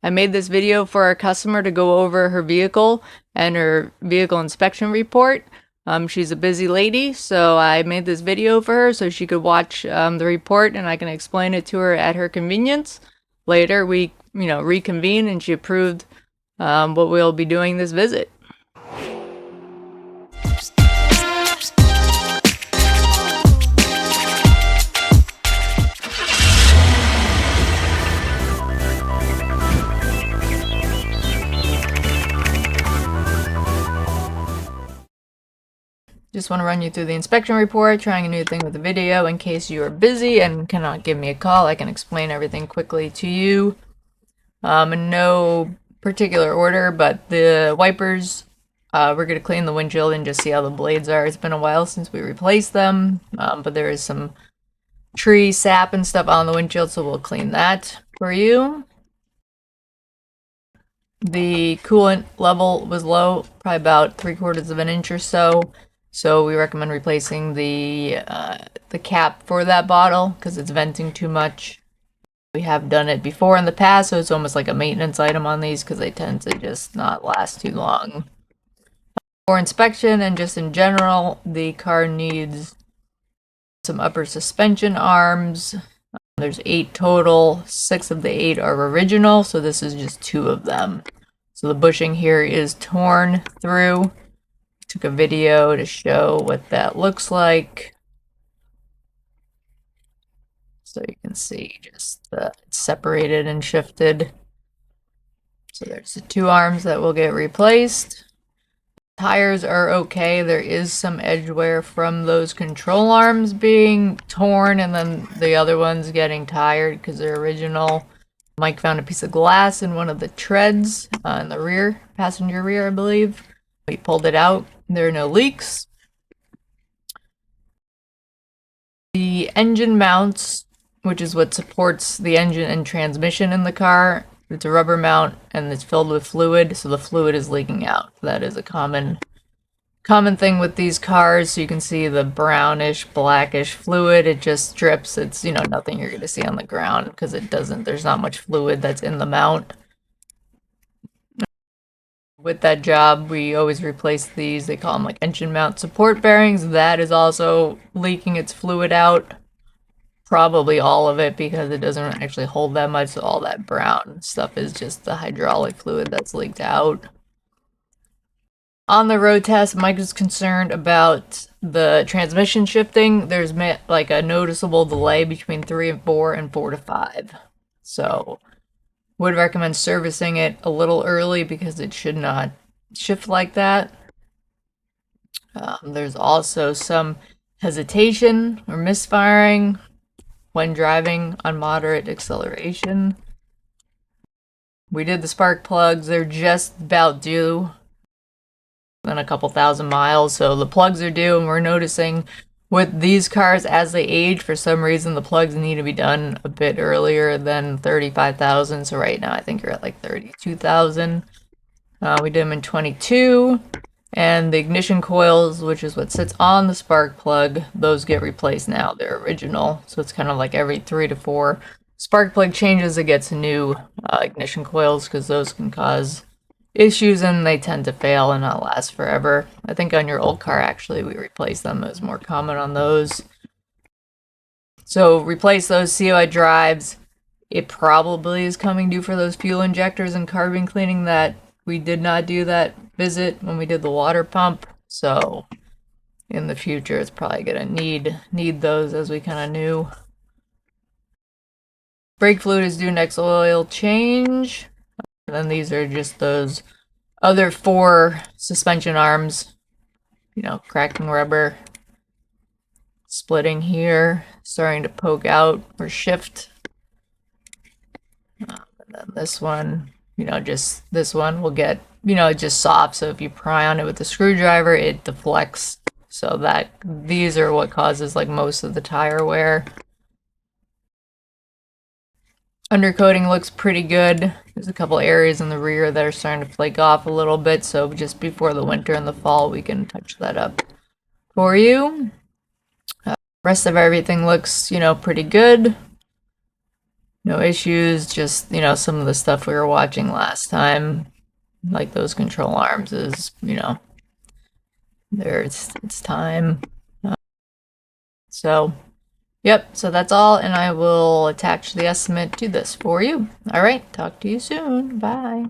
I made this video for our customer to go over her vehicle and her vehicle inspection report. She's a busy lady, so I made this video for her so she could watch the report and I can explain it to her at her convenience. Later, we reconvene and she approved what we'll be doing this visit. Just want to run you through the inspection report, trying a new thing with the video in case you are busy and cannot give me a call. I can explain everything quickly to you. In no particular order, but the wipers, we're going to clean the windshield and just see how the blades are. It's been a while since we replaced them, but there is some tree sap and stuff on the windshield, so we'll clean that for you. The coolant level was low, probably about 3/4 of an inch or so. So we recommend replacing the cap for that bottle because it's venting too much. We have done it before in the past, so it's almost like a maintenance item on these because they tend to just not last too long. For inspection and just in general, the car needs some upper suspension arms. There's 8 total. 6 of the 8 are original, so this is just 2 of them. So the bushing here is torn through. Took a video to show what that looks like. So you can see just it's separated and shifted. So there's the 2 arms that will get replaced. Tires are okay. There is some edge wear from those control arms being torn and then the other ones getting tired because they're original. Mike found a piece of glass in one of the treads in the rear, passenger rear, I believe. We pulled it out. There are no leaks. The engine mounts, which is what supports the engine and transmission in the car, it's a rubber mount and it's filled with fluid, so the fluid is leaking out. That is a common thing with these cars. So you can see the brownish, blackish fluid. It just drips. It's, nothing you're going to see on the ground because there's not much fluid that's in the mount. With that job, we always replace these. They call them like engine mount support bearings. That is also leaking its fluid out. Probably all of it because it doesn't actually hold that much. So all that brown stuff is just the hydraulic fluid that's leaked out. On the road test, Mike is concerned about the transmission shifting. There's like a noticeable delay between 3 and 4 and 4 to 5. So would recommend servicing it a little early because it should not shift like that. There's also some hesitation or misfiring when driving on moderate acceleration. We did the spark plugs. They're just about due in a couple thousand miles, so the plugs are due, and we're noticing with these cars, as they age, for some reason, the plugs need to be done a bit earlier than 35,000. So right now, I think you're at like 32,000. We did them in 22. And the ignition coils, which is what sits on the spark plug, those get replaced now. They're original. So it's kind of like every 3 to 4 spark plug changes, it gets new ignition coils because those can cause issues and they tend to fail and not last forever. I think on your old car, actually, we replaced them. It was more common on those. So replace those. See how it drives. It probably is coming due for those fuel injectors and carbon cleaning that we did not do that visit when we did the water pump. So in the future, it's probably gonna need those, as we kind of knew. Brake fluid is due next oil change. And then these are just those other 4 suspension arms, cracking rubber, splitting here, starting to poke out or shift. And then this one, just this one will get, just soft. So if you pry on it with a screwdriver, it deflects. So these are what causes like most of the tire wear. Undercoating looks pretty good. There's a couple areas in the rear that are starting to flake off a little bit, so just before the winter and the fall, we can touch that up for you. Rest of everything looks, pretty good. No issues, just, you know, some of the stuff we were watching last time, like those control arms is, you know, it's time. So, yep, so that's all, and I will attach the estimate to this for you. All right, talk to you soon. Bye.